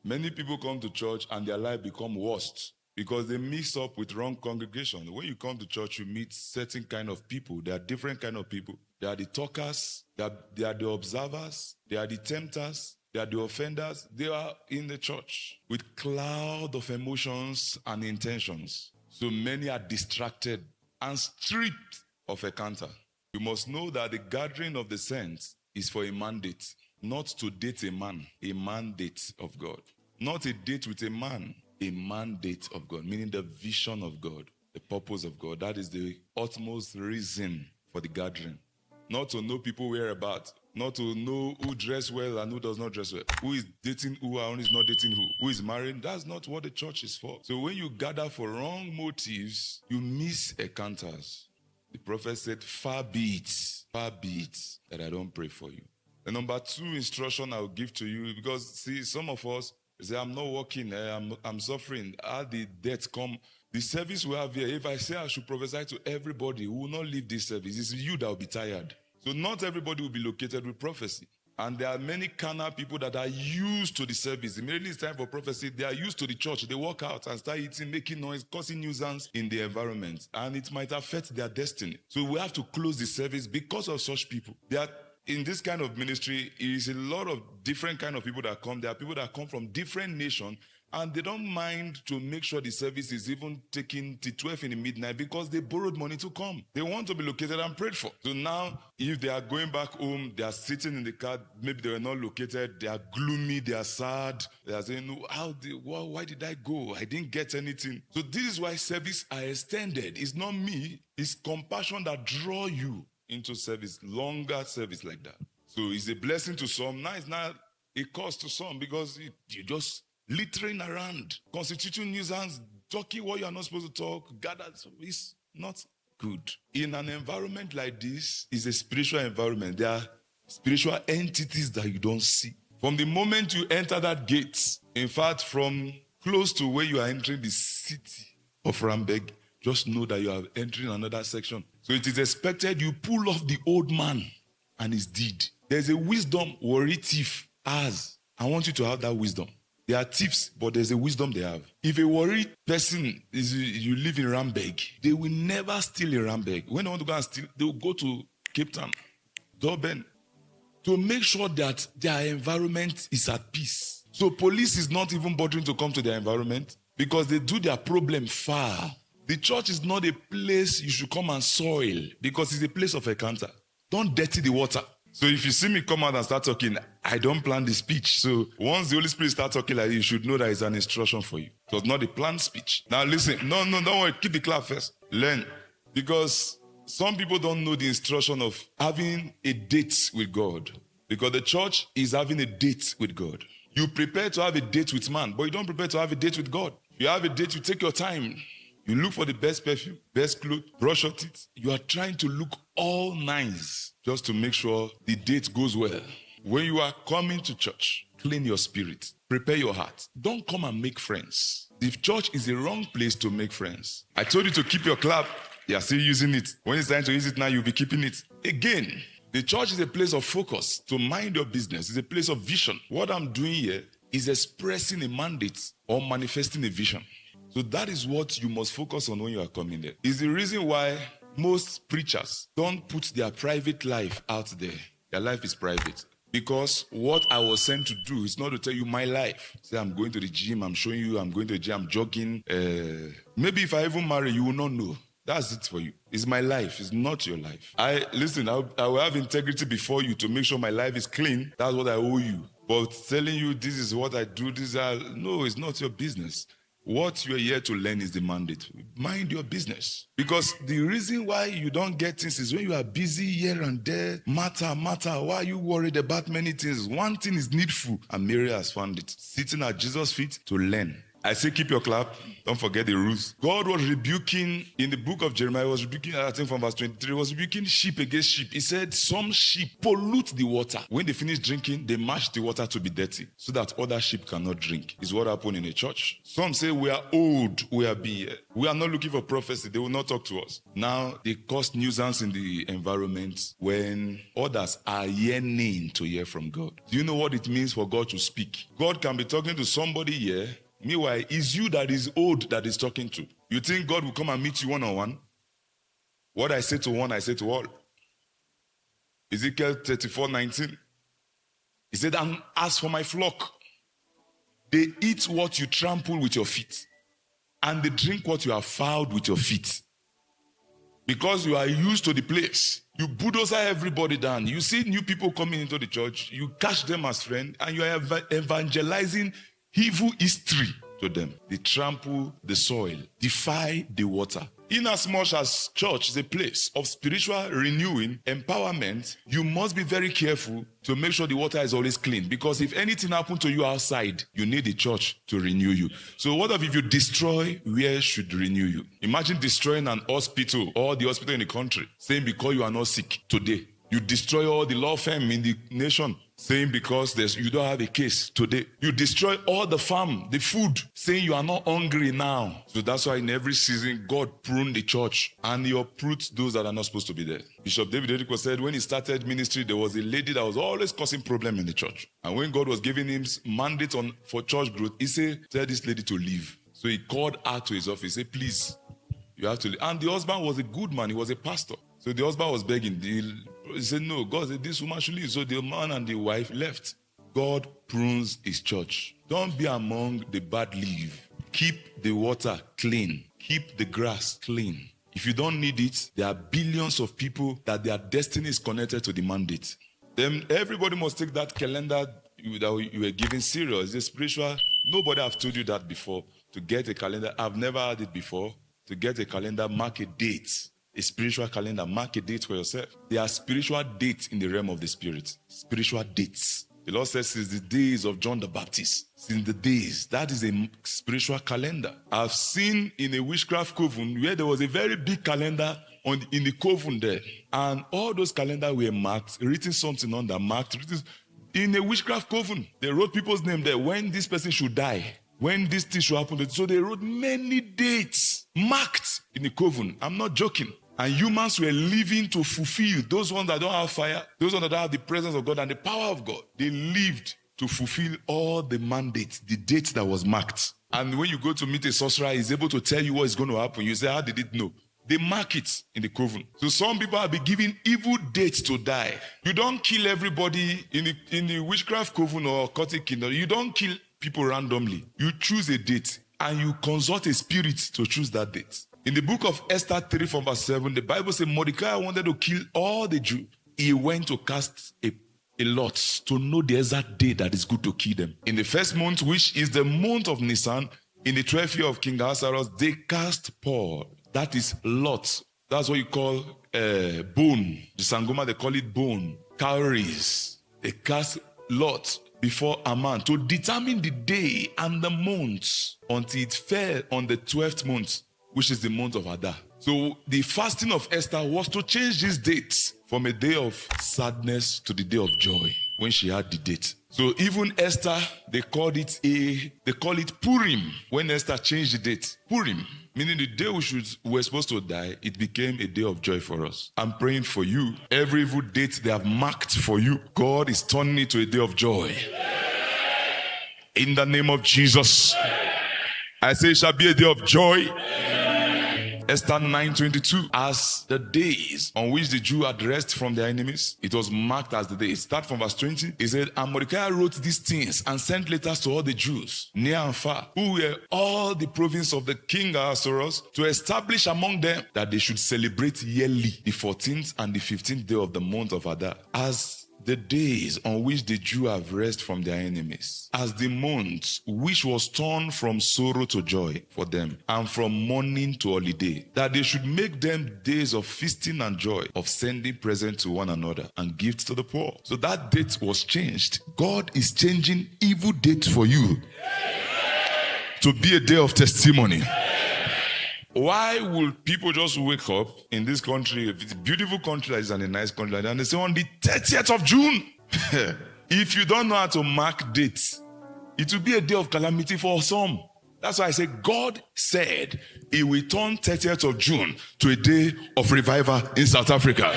Many people come to church and their life become worst because they mix up with wrong congregation. When you come to church, you meet certain kind of people. There are different kind of people. They are the talkers, they are the observers, they are the tempters, they are the offenders. They are in the church with cloud of emotions and intentions. So many are distracted and stripped of a canter. You must know that the gathering of the saints is for a mandate, not to date a man, a mandate of God. Not a date with a man, a mandate of God, meaning the vision of God, the purpose of God. That is the utmost reason for the gathering. Not to know people whereabouts, not to know who dress well and who does not dress well, who is dating who and who is not dating who is married. That's not what the church is for. So when you gather for wrong motives, you miss encounters. The prophet said, far be it that I don't pray for you. The number 2 instruction I will give to you, because see, some of us say, I'm not working, I'm suffering. How did death come? The service we have here, if I say I should prophesy to everybody who will not leave this service, it's you that will be tired. So not everybody will be located with prophecy. And there are many carnal people that are used to the service. Immediately it's time for prophecy, they are used to the church. They walk out and start eating, making noise, causing nuisance in the environment. And it might affect their destiny. So we have to close the service because of such people. In this kind of ministry, it is a lot of different kind of people that come. There are people that come from different nations, and they don't mind to make sure the service is even taken till 12 in the midnight because they borrowed money to come. They want to be located and prayed for. So now, if they are going back home, they are sitting in the car, maybe they were not located, they are gloomy, they are sad, they are saying, why did I go? I didn't get anything. So this is why service are extended. It's not me, it's compassion that draw you into service, longer service like that. So it's a blessing to some. Now it's not a cost to some because you just littering around, constituting nuisance, talking what you are not supposed to talk, gathered. So it's not good. In an environment like this, it's a spiritual environment. There are spiritual entities that you don't see. From the moment you enter that gate, in fact, from close to where you are entering the city of Rambeg, just know that you are entering another section. So it is expected you pull off the old man and his deed. There's a wisdom worry thief has. I want you to have that wisdom. They are thieves, but there's a wisdom they have. If a worried person you live in Rambeg, they will never steal in Rambeg. When they want to go and steal, they will go to Cape Town, Durban, to make sure that their environment is at peace. So police is not even bothering to come to their environment because they do their problem far. The church is not a place you should come and soil because it's a place of encounter. Don't dirty the water. So if you see me come out and start talking, I don't plan the speech. So once the Holy Spirit starts talking like this, you should know that it's an instruction for you. It was not a planned speech. Now listen, no, don't worry, keep the clap first. Learn. Because some people don't know the instruction of having a date with God. Because the church is having a date with God. You prepare to have a date with man, but you don't prepare to have a date with God. You have a date, you take your time. You look for the best perfume, best clothes, brush your teeth. You are trying to look all nice just to make sure the date goes well. When you are coming to church, clean your spirit, prepare your heart. Don't come and make friends. The church is the wrong place to make friends. I told you to keep your clap. You are still using it. When it's time to use it now, you'll be keeping it. Again, the church is a place of focus, to mind your business. It's a place of vision. What I'm doing here is expressing a mandate or manifesting a vision. So that is what you must focus on when you are coming there. It's the reason why most preachers don't put their private life out there. Their life is private. Because what I was sent to do is not to tell you my life. Say, I'm going to the gym, I'm showing you, I'm going to the gym, I'm jogging. Maybe if I even marry, you will not know. That's it for you. It's my life. It's not your life. I will have integrity before you to make sure my life is clean. That's what I owe you. But telling you this is what I do, no, it's not your business. What you're here to learn is the mandate. Mind your business. Because the reason why you don't get things is when you are busy here and there. Matter. Why are you worried about many things? One thing is needful, and Mary has found it. Sitting at Jesus' feet to learn. I say keep your clap. Don't forget the rules. God was rebuking, in the book of Jeremiah, he was rebuking, I think from verse 23, he was rebuking sheep against sheep. He said some sheep pollute the water. When they finish drinking, they mash the water to be dirty so that other sheep cannot drink. It's what happened in a church. Some say we are old, we are not looking for prophecy. They will not talk to us. Now, they cause nuisance in the environment when others are yearning to hear from God. Do you know what it means for God to speak? God can be talking to somebody here. Meanwhile, it's you that is old that is talking to. You think God will come and meet you one-on-one? What I say to one, I say to all. Ezekiel 34:19. He said, and as for my flock, they eat what you trample with your feet, and they drink what you have fouled with your feet. Because you are used to the place, you bulldozer everybody down. You see new people coming into the church, you catch them as friends, and you are evangelizing evil history to them. They trample the soil, defy the water. Inasmuch as church is a place of spiritual renewing, empowerment, you must be very careful to make sure the water is always clean. Because if anything happens to you outside, you need the church to renew you. So what if you destroy where should renew you? Imagine destroying an hospital or the hospital in the country, saying because you are not sick today. You destroy all the law firm in the nation, saying because you don't have a case today. You destroy all the farm, the food, saying you are not hungry now. So that's why in every season, God pruned the church and he uproots those that are not supposed to be there. Bishop David Ediko said when he started ministry, there was a lady that was always causing problem in the church. And when God was giving him mandate for church growth, he said, tell this lady to leave. So he called her to his office. He said, please, you have to leave. And the husband was a good man. He was a pastor. So the husband was begging. He said, no, God said, this woman should leave. So the man and the wife left. God prunes his church. Don't be among the bad leaf. Keep the water clean. Keep the grass clean. If you don't need it, there are billions of people that their destiny is connected to the mandate. Then everybody must take that calendar that you were given serious. It's spiritual. Nobody have told you that before. To get a calendar, I've never had it before. To get a calendar, mark a date. A spiritual calendar, mark a date for yourself. There are spiritual dates in the realm of the spirit. Spiritual dates. The Lord says since the days of John the Baptist. Since the days. That is a spiritual calendar. I've seen in a witchcraft coven where there was a very big calendar in the coven there. And all those calendars were marked, written something on that, marked. In a witchcraft coven, they wrote people's name there. When this person should die. When this thing should happen. So they wrote many dates marked in the coven. I'm not joking. And humans were living to fulfill. Those ones that don't have fire, those ones that don't have the presence of God and the power of God, they lived to fulfill all the mandates, the dates that was marked. And when you go to meet a sorcerer, he's able to tell you what is going to happen. You say, how did it know? They mark it in the coven. So some people have been given evil dates to die. You don't kill everybody in the witchcraft coven or occultic kingdom. You don't kill people randomly. You choose a date and you consult a spirit to choose that date. In the book of Esther 3 from verse 7, the Bible says Mordecai wanted to kill all the Jews. He went to cast a lot to know the exact day that is good to kill them. In the first month, which is the month of Nisan, in the 12th year of King Ahasuerus, they cast Paul. That is Lot. That's what you call bone. The Sangoma, they call it bone. Cowries. They cast Lot before Aman to determine the day and the month until it fell on the 12th month, which is the month of Adar. So the fasting of Esther was to change this date from a day of sadness to the day of joy when she had the date. So even Esther, they call it Purim when Esther changed the date. Purim, meaning the day we were supposed to die, it became a day of joy for us. I'm praying for you. Every evil date they have marked for you, God is turning it to a day of joy. In the name of Jesus, I say it shall be a day of joy. Esther 9:22, as the days on which the Jews had rest from their enemies, it was marked as the day. It starts from verse 20. It said, and Mordecai wrote these things and sent letters to all the Jews, near and far, who were all the province of the king Ahasuerus, to establish among them that they should celebrate yearly the 14th and the 15th day of the month of Adar, as the days on which the Jews have rest from their enemies, as the month which was turned from sorrow to joy for them, and from mourning to holiday, that they should make them days of feasting and joy, of sending presents to one another, and gifts to the poor. So that date was changed. God is changing evil dates for you to be a day of testimony. Why will people just wake up in this country, it's a beautiful country that is a nice country, and they say on the 30th of June, if you don't know how to mark dates, it will be a day of calamity for some. That's why I say God said he will turn 30th of June to a day of revival in South Africa.